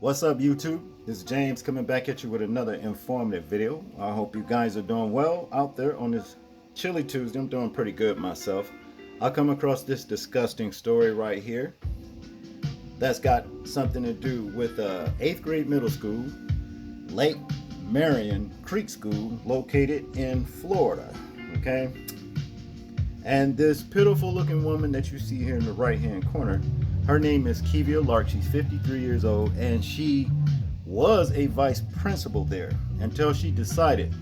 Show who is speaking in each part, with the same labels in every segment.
Speaker 1: What's up, YouTube? This is James coming back at you with another informative video. I hope you guys are doing well out there on this chilly Tuesday. I'm doing pretty good myself. I come across this disgusting story right here that's got something to do with 8th grade middle school, Lake Marion Creek School, located in Florida. Okay? And this pitiful looking woman that you see here in the right hand corner, her name is Kevia Lark. She's 53 years old, and she was a vice principal there until she decided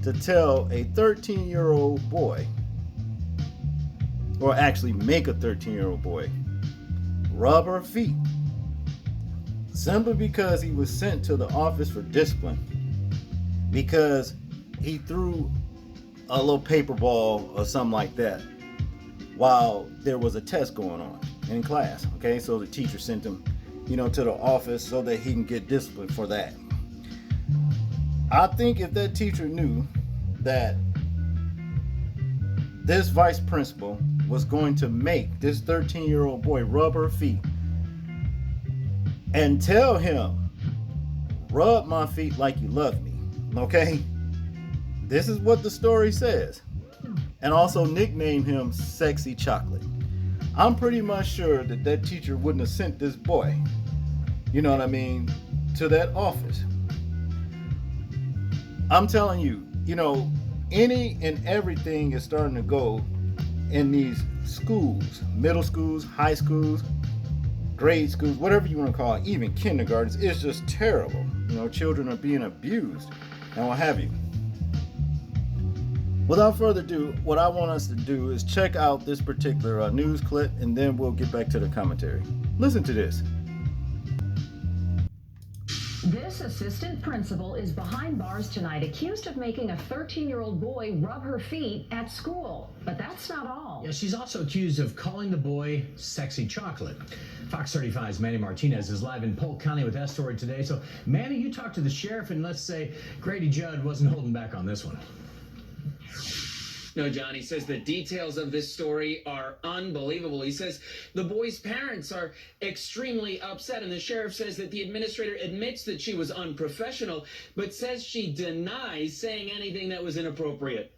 Speaker 1: to tell a 13-year-old boy, or actually make a 13-year-old boy rub her feet, simply because he was sent to the office for discipline because he threw a little paper ball or something like that while there was a test going on in class. Okay, so the teacher sent him, to the office so that he can get disciplined for that. I think if that teacher knew that this vice principal was going to make this 13-year-old boy rub her feet and tell him, rub my feet like you love me, okay? This is what the story says. And also nicknamed him Sexy Chocolate. I'm pretty much sure that that teacher wouldn't have sent this boy, to that office. I'm telling you, any and everything is starting to go in these schools, middle schools, high schools, grade schools, whatever you want to call it, even kindergartens. It's just terrible. Children are being abused and what have you. Without further ado, what I want us to do is check out this particular news clip, and then we'll get back to the commentary. Listen to this.
Speaker 2: This assistant principal is behind bars tonight, accused of making a 13-year-old boy rub her feet at school. But that's not all.
Speaker 3: Yeah, she's also accused of calling the boy Sexy Chocolate. Fox 35's Manny Martinez is live in Polk County with that story today. So, Manny, you talked to the sheriff, and let's say Grady Judd wasn't holding back on this one.
Speaker 4: No, John, he says the details of this story are unbelievable. He says the boy's parents are extremely upset, and the sheriff says that the administrator admits that she was unprofessional, but says she denies saying anything that was inappropriate.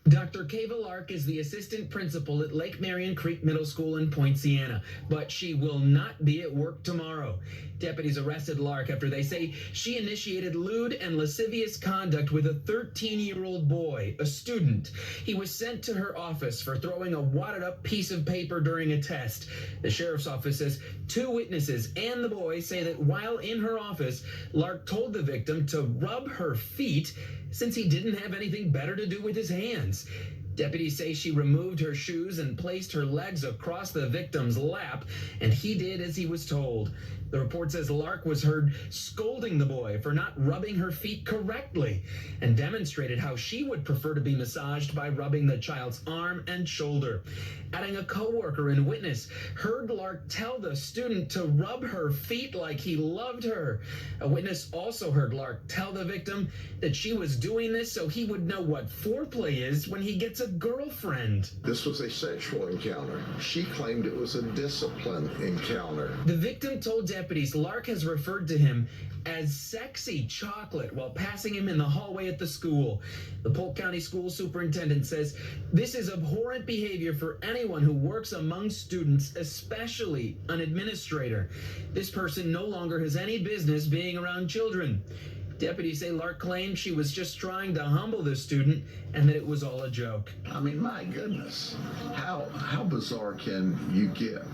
Speaker 5: Dr. Keva Lark is the assistant principal at Lake Marion Creek Middle School in Point Siena, but she will not be at work tomorrow. Deputies arrested Lark after they say she initiated lewd and lascivious conduct with a 13-year-old boy, a student. He was sent to her office for throwing a wadded-up piece of paper during a test. The sheriff's office says 2 witnesses and the boy say that while in her office, Lark told the victim to rub her feet since he didn't have anything better to do with his hands. Deputies say she removed her shoes and placed her legs across the victim's lap, and he did as he was told. The report says Lark was heard scolding the boy for not rubbing her feet correctly and demonstrated how she would prefer to be massaged by rubbing the child's arm and shoulder. Adding a coworker and witness heard Lark tell the student to rub her feet like he loved her. A witness also heard Lark tell the victim that she was doing this so he would know what foreplay is when he gets a girlfriend.
Speaker 6: This was a sexual encounter. She claimed it was a discipline encounter.
Speaker 5: The victim told deputies Lark has referred to him as Sexy Chocolate while passing him in the hallway at the school. The Polk County School Superintendent says this is abhorrent behavior for anyone who works among students, especially an administrator. This person no longer has any business being around children. Deputies say Lark claimed she was just trying to humble the student and that it was all a joke.
Speaker 6: I mean, my goodness, how bizarre can you get?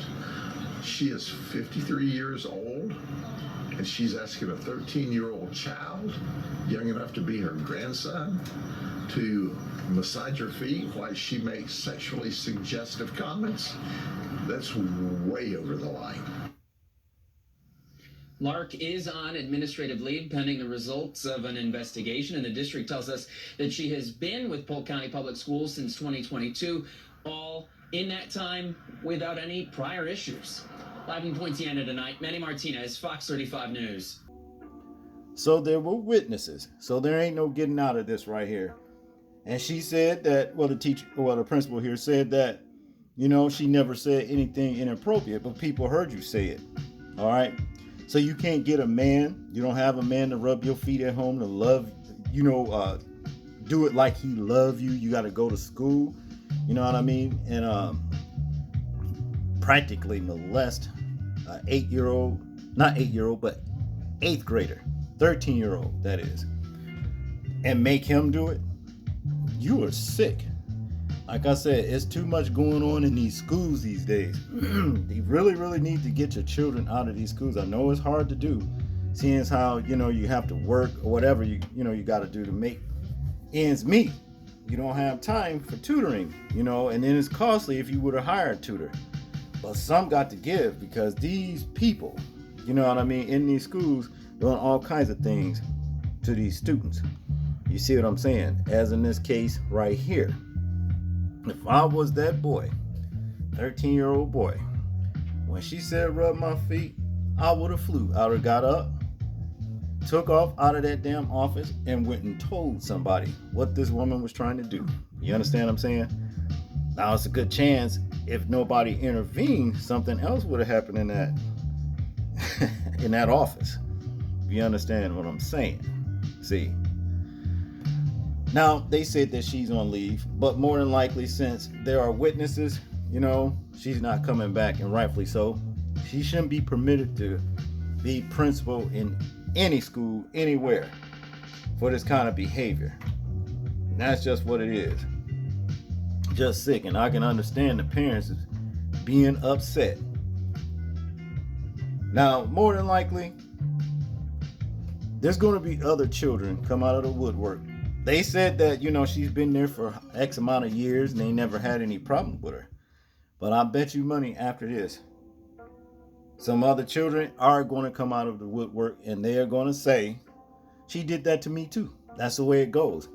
Speaker 6: She is 53 years old, and she's asking a 13-year-old child, young enough to be her grandson, to massage her feet while she makes sexually suggestive comments. That's way over the line.
Speaker 4: Lark is on administrative leave pending the results of an investigation, and the district tells us that she has been with Polk County Public Schools since 2022, all in that time without any prior issues. Live in Point Siena tonight, Manny Martinez, Fox 35 News.
Speaker 1: So there were witnesses. So there ain't no getting out of this right here. And she said that, the principal here said that, she never said anything inappropriate, but people heard you say it. All right. So you can't get a man. You don't have a man to rub your feet at home, to love, do it like he love you. You got to go to school. You know what I mean? And practically molest an 8-year-old, not 8-year-old, but 8th grader, 13-year-old, that is, and make him do it. You are sick. Like I said, it's too much going on in these schools these days. You really need to get your children out of these schools. I know it's hard to do, seeing as how, you have to work or whatever you got to do to make ends meet. You don't have time for tutoring, and then it's costly if you would have hired a tutor. But some got to give, because these people, in these schools doing all kinds of things to these students. You see what I'm saying? As in this case right here. If I was that boy, 13-year-old boy, when she said rub my feet, I would have flew. I would have got up, took off out of that damn office, and went and told somebody what this woman was trying to do. You understand what I'm saying? Now it's a good chance if nobody intervened, something else would have happened in that in that office. You understand what I'm saying? See. Now, they said that she's on leave, but more than likely, since there are witnesses, she's not coming back, and rightfully so. She shouldn't be permitted to be principal in any school, anywhere, for this kind of behavior. And that's just what it is. Just sick, and I can understand the parents being upset. Now, more than likely, there's going to be other children come out of the woodwork. They said that, she's been there for X amount of years and they never had any problem with her. But I bet you money after this, some other children are going to come out of the woodwork and they are going to say, she did that to me too. That's the way it goes.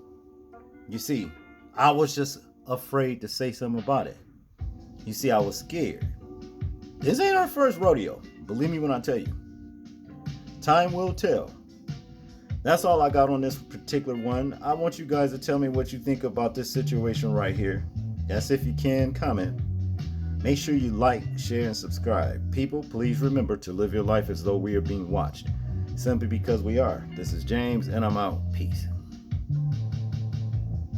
Speaker 1: You see, I was just afraid to say something about it. You see, I was scared. This ain't our first rodeo. Believe me when I tell you. Time will tell. That's all I got on this particular one. I want you guys to tell me what you think about this situation right here. Yes, if you can, comment. Make sure you like, share, and subscribe. People, please remember to live your life as though we are being watched. Simply because we are. This is James, and I'm out. Peace.